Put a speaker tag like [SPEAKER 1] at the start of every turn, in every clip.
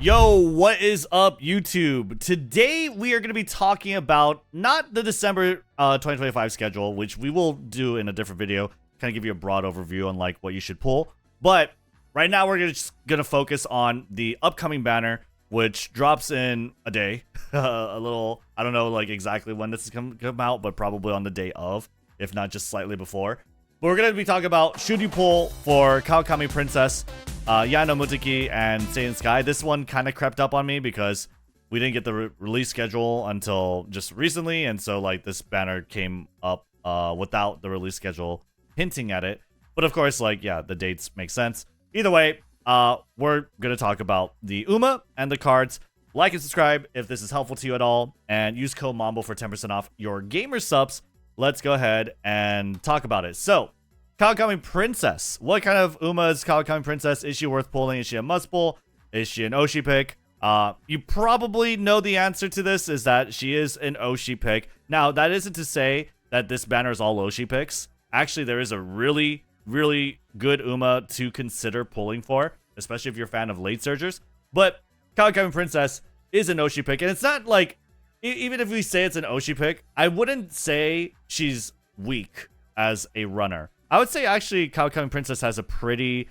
[SPEAKER 1] Yo, what is up, YouTube? Today we are going to be talking about not the December 2025 schedule, which we will do in a different video, kind of give you a broad overview on like what you should pull. But right now we're just going to focus on the upcoming banner, which drops in a day. A little, I don't know like exactly when this is come out, but probably on the day of, if not just slightly before. But we're going to be talking about should you pull for Kawakami Princess, Yaeno Muteki, and Seiun Sky. This one kind of crept up on me because we didn't get the release schedule until just recently, and so like this banner came up without the release schedule hinting at it. But of course, like, yeah, the dates make sense. Either way, we're gonna talk about the UMA and the cards. Like and subscribe if this is helpful to you at all, and use code MAMBO for 10% off your gamer subs. Let's go ahead and talk about it. So, Kawakami Princess. What kind of UMA is Kawakami Princess? Is she worth pulling? Is she a must pull? Is she an Oshi pick? You probably know the answer to this, is that she is an Oshi pick. Now, that isn't to say that this banner is all Oshi picks. Actually, there is a really, really good UMA to consider pulling for, especially if you're a fan of late surgers. But Kawakami Princess is an Oshi pick, and it's not like, even if we say it's an Oshi pick, I wouldn't say she's weak as a runner. I would say actually Kawakami Princess has a pretty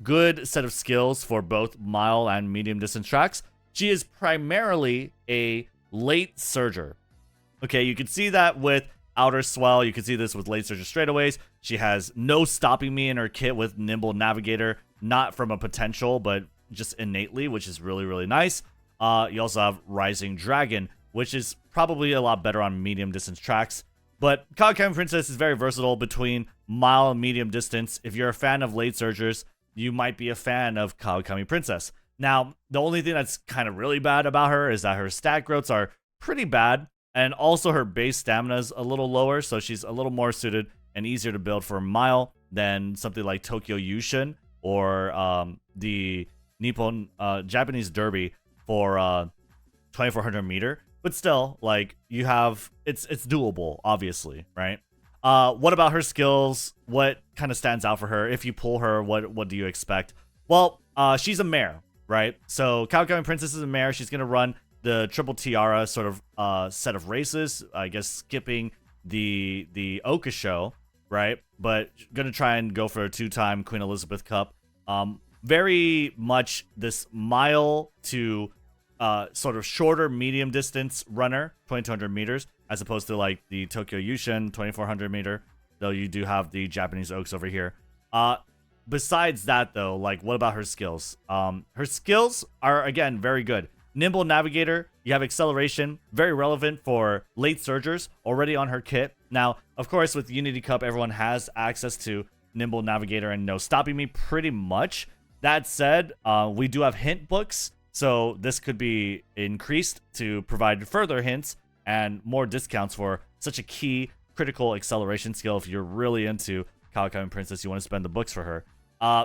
[SPEAKER 1] good set of skills for both mile and medium distance tracks. She is primarily a late surger. Okay, you can see that with outer swell. You can see this with late surger straightaways. She has no stopping me in her kit with nimble navigator, not from a potential, but just innately, which is really, really nice. You also have Rising Dragon, which is probably a lot better on medium distance tracks. But Kawakami Princess is very versatile between mile and medium distance. If you're a fan of late surgers, you might be a fan of Kawakami Princess. Now, the only thing that's kind of really bad about her is that her stat growths are pretty bad, and also her base stamina is a little lower, so she's a little more suited and easier to build for a mile than something like Tokyo Yushin or the Nippon Japanese Derby for 2400 meter. But still, like, you have, it's doable, obviously, right? What about her skills? What kind of stands out for her? If you pull her, what do you expect? Well, she's a mare, right? So Kawakami Princess is a mare. She's going to run the Triple Tiara sort of set of races, I guess skipping the Oka show, right? But going to try and go for a 2-time Queen Elizabeth Cup. Very much this mile to sort of shorter medium distance runner, 2200 meters, as opposed to like the Tokyo Yushin 2400 meter, though you do have the Japanese Oaks over here. Besides that though, like, what about her skills? Her skills are, again, very good. Nimble navigator, you have acceleration, very relevant for late surgers, already on her kit. Now, of course, with Unity Cup, everyone has access to nimble navigator and no stopping me pretty much. That said, we do have hint books, so this could be increased to provide further hints and more discounts for such a key critical acceleration skill. If you're really into Kawakami Princess, you want to spend the books for her.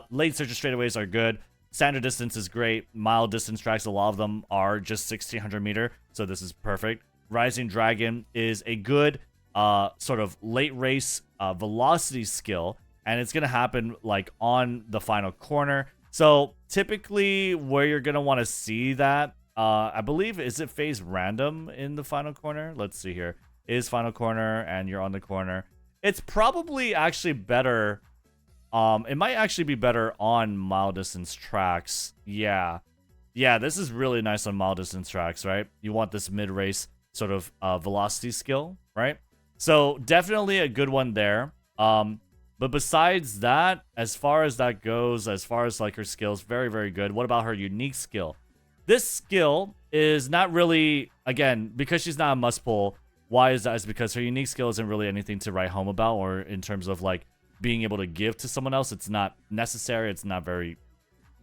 [SPEAKER 1] Late surger straightaways are good. Standard distance is great. Mile distance tracks, a lot of them are just 1600 meter, so this is perfect. Rising Dragon is a good sort of late race velocity skill, and it's going to happen like on the final corner. So typically where you're going to want to see that, I believe, is it phase random in the final corner? Let's see here. Is final corner and you're on the corner. It's probably actually better. It might actually be better on mile distance tracks. Yeah, this is really nice on mile distance tracks, right? You want this mid-race sort of velocity skill, right? So definitely a good one there. But besides that, as far as that goes, as far as like her skills, very, very good. What about her unique skill? This skill is not really, again, because she's not a must pull. Why is that? Is because her unique skill isn't really anything to write home about, or in terms of like being able to give to someone else. It's not necessary. It's not very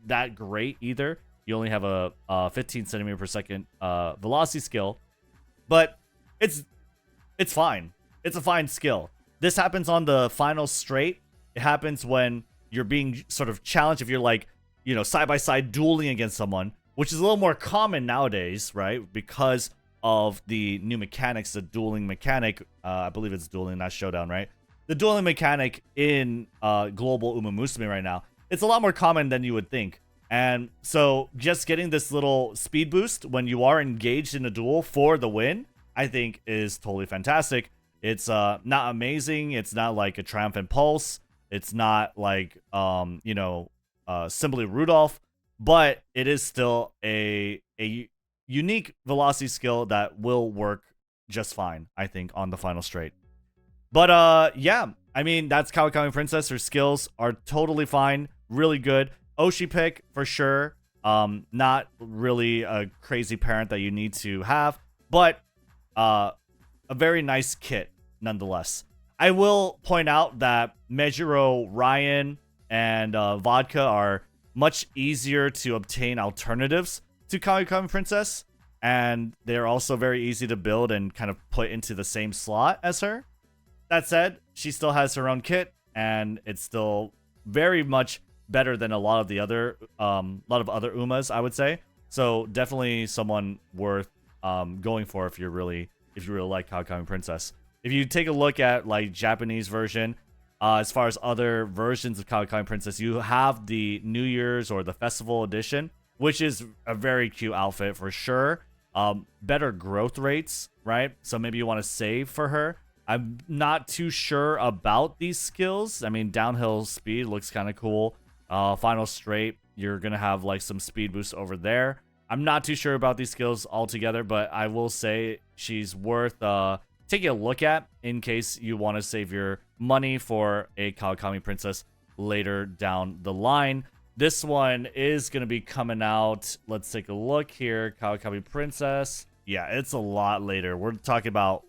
[SPEAKER 1] that great either. You only have a 15 centimeter per second velocity skill, but it's fine. It's a fine skill. This happens on the final straight. It happens when you're being sort of challenged, if you're like, you know, side by side dueling against someone, which is a little more common nowadays, right? Because of the new mechanics, the dueling mechanic. I believe it's dueling, not showdown, right? The dueling mechanic in global umamusume right now, it's a lot more common than you would think. And so just getting this little speed boost when you are engaged in a duel for the win, I think is totally fantastic. It's not amazing. It's not like a Triumphant Pulse. It's not like Simply Rudolph, but it is still a unique velocity skill that will work just fine, I think, on the final straight. But yeah, I mean, that's Kawakami Princess. Her skills are totally fine, really good. Oshi pick for sure. Not really a crazy parent that you need to have, but a very nice kit nonetheless. I will point out that Mejiro, Ryan, and Vodka are much easier to obtain alternatives to Kawakami Princess, and they're also very easy to build and kind of put into the same slot as her. That said, she still has her own kit, and it's still very much better than a lot of other Umas, I would say. So definitely someone worth going for if you really like Kawakami Princess. If you take a look at like Japanese version, as far as other versions of Kawakami Princess, you have the New Year's or the Festival Edition, which is a very cute outfit for sure. Better growth rates, right? So maybe you want to save for her. I'm not too sure about these skills. I mean, downhill speed looks kind of cool. Final straight, you're going to have like some speed boost over there. I'm not too sure about these skills altogether, but I will say she's worth taking a look at in case you want to save your money for a Kawakami Princess later down the line. This one is going to be coming out. Let's take a look here. Kawakami Princess. Yeah, it's a lot later. We're talking about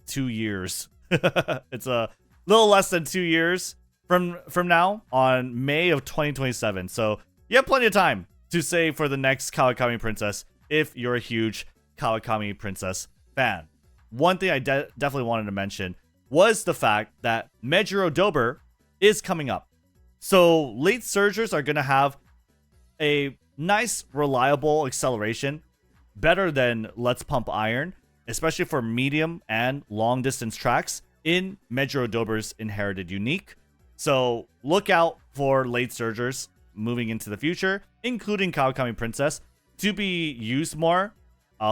[SPEAKER 1] 2 years. It's a little less than 2 years from now on May of 2027. So you have plenty of time to save for the next Kawakami Princess if you're a huge Kawakami Princess fan. One thing I definitely wanted to mention was the fact that Mejiro Dober is coming up. So late surgers are going to have a nice, reliable acceleration, better than Let's Pump Iron, especially for medium and long distance tracks in Mejiro Dober's Inherited Unique. So look out for late surgers moving into the future, including Kawakami Princess, to be used more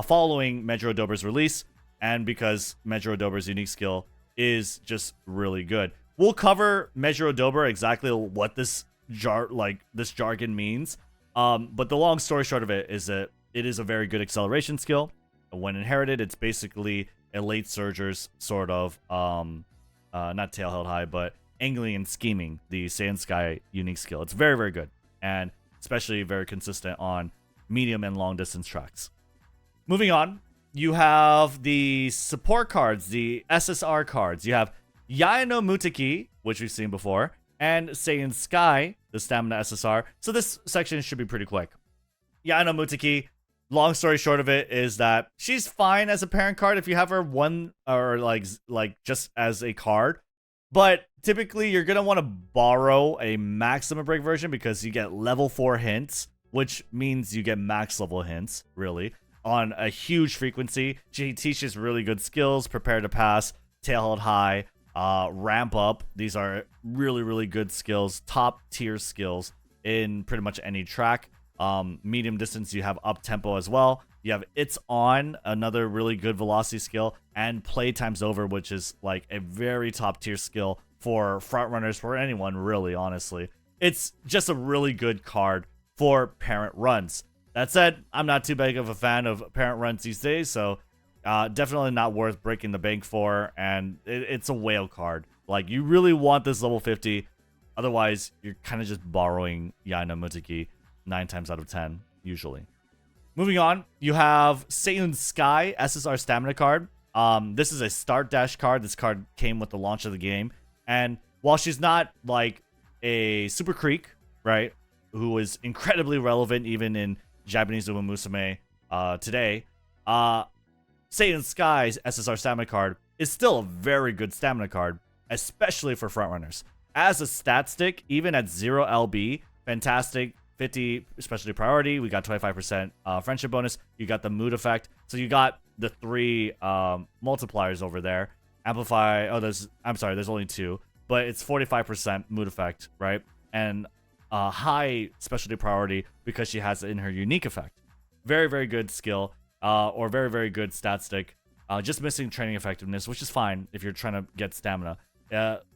[SPEAKER 1] following Mejiro Dober's release, and because Mejiro Dober's unique skill is just really good. We'll cover Mejiro Dober, exactly what this jargon means. But the long story short of it is that it is a very good acceleration skill. When inherited, it's basically a late surger's sort of not tail held high, but angling and scheming, the Seiun Sky unique skill. It's very, very good, and especially very consistent on medium and long distance tracks. Moving on, you have the support cards, the SSR cards. You have Yaeno Muteki, which we've seen before, and Seiun Sky, the Stamina SSR. So this section should be pretty quick. Yaeno Muteki, long story short of it is that she's fine as a parent card if you have her one or like just as a card. But typically you're going to want to borrow a maximum break version because you get level 4 hints, which means you get max level hints, really, on a huge frequency. She teaches really good skills: prepare to pass, tail held high, ramp up. These are really, really good skills, top tier skills in pretty much any track. Medium distance, you have up tempo as well. You have It's On, another really good velocity skill, and Play Time's Over, which is like a very top tier skill for front runners, for anyone really, honestly. It's just a really good card for parent runs. That said, I'm not too big of a fan of parent runs these days, so definitely not worth breaking the bank for, and it's a whale card. Like, you really want this level 50, otherwise you're kind of just borrowing Yaeno Muteki 9 times out of 10, usually. Moving on, you have Seiun Sky SSR Stamina card. This is a start dash card. This card came with the launch of the game, and while she's not like a Super Creek, right, who is incredibly relevant even in Japanese umamusume today, Seiun Sky's SSR Stamina card is still a very good stamina card, especially for frontrunners. As a stat stick, even at 0 LB, fantastic. 50 specialty priority. We got 25% friendship bonus. You got the mood effect. So you got the 3 multipliers over there. Amplify. Oh, there's only 2, but it's 45% mood effect, right? And high specialty priority because she has it in her unique effect. Very, very good skill, or very, very good stat stick. Just missing training effectiveness, which is fine if you're trying to get stamina.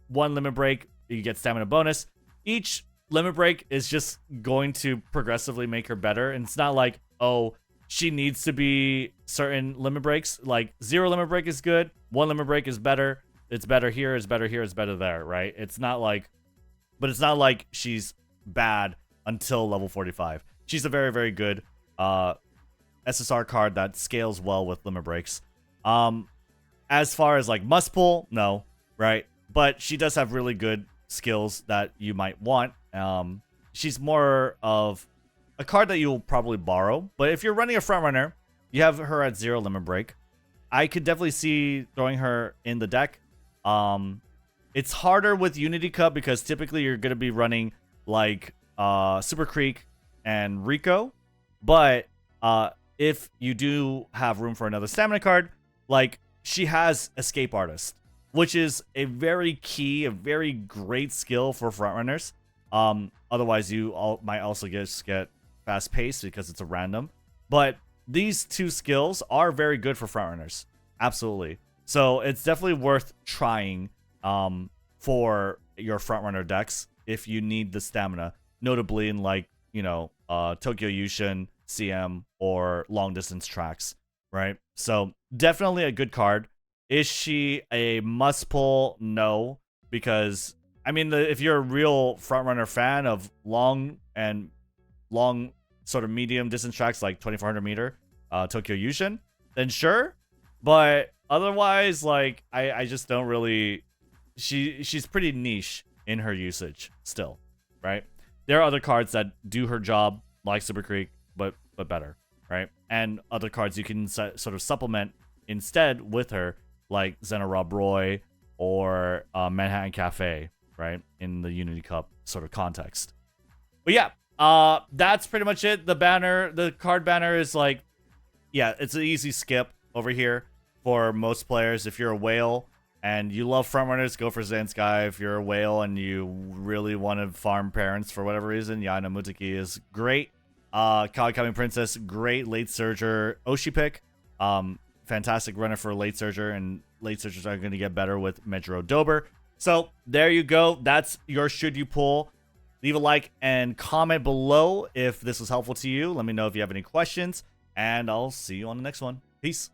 [SPEAKER 1] One limit break, you get stamina bonus. Each limit break is just going to progressively make her better. And it's not like, oh, she needs to be certain limit breaks. Like 0 limit break is good. 1 limit break is better. It's better here, it's better here, it's better there, right? It's not like she's bad until level 45. She's a very, very good SSR card that scales well with limit breaks. As far as like must pull, no, right? But she does have really good skills that you might want. She's more of a card that you'll probably borrow. But if you're running a front runner, you have her at 0 limit break. I could definitely see throwing her in the deck. It's harder with Unity Cup because typically you're gonna be running like Super Creek and Rico. But if you do have room for another stamina card, like she has Escape Artist, which is a very key, a very great skill for frontrunners. Otherwise, you might also just get fast pace because it's a random. But these two skills are very good for frontrunners, absolutely. So it's definitely worth trying for your frontrunner decks if you need the stamina, notably in like Tokyo Yushin, CM, or long distance tracks, right? So definitely a good card. Is she a must pull? No, because I mean, if you're a real frontrunner fan of long sort of medium distance tracks like 2400 meter Tokyo Yushin, then sure. But otherwise, like I just don't really. She's pretty niche in her usage still, right? There are other cards that do her job like Super Creek, but better, right? And other cards you can sort of supplement instead with her, like Zena Rob Roy or Manhattan Cafe, right? In the Unity Cup sort of context. But yeah, that's pretty much it. The card banner is like, yeah, it's an easy skip over here for most players. If you're a whale and you love frontrunners, go for Seiun Sky. If you're a whale and you really want to farm parents for whatever reason, Yaeno Muteki is great. Kawakami Princess, great late surger Oshi pick. Fantastic runner for late surger, and late surgers are going to get better with Mejiro Dober. So there you go. That's your should you pull. Leave a like and comment below if this was helpful to you. Let me know if you have any questions, and I'll see you on the next one. Peace.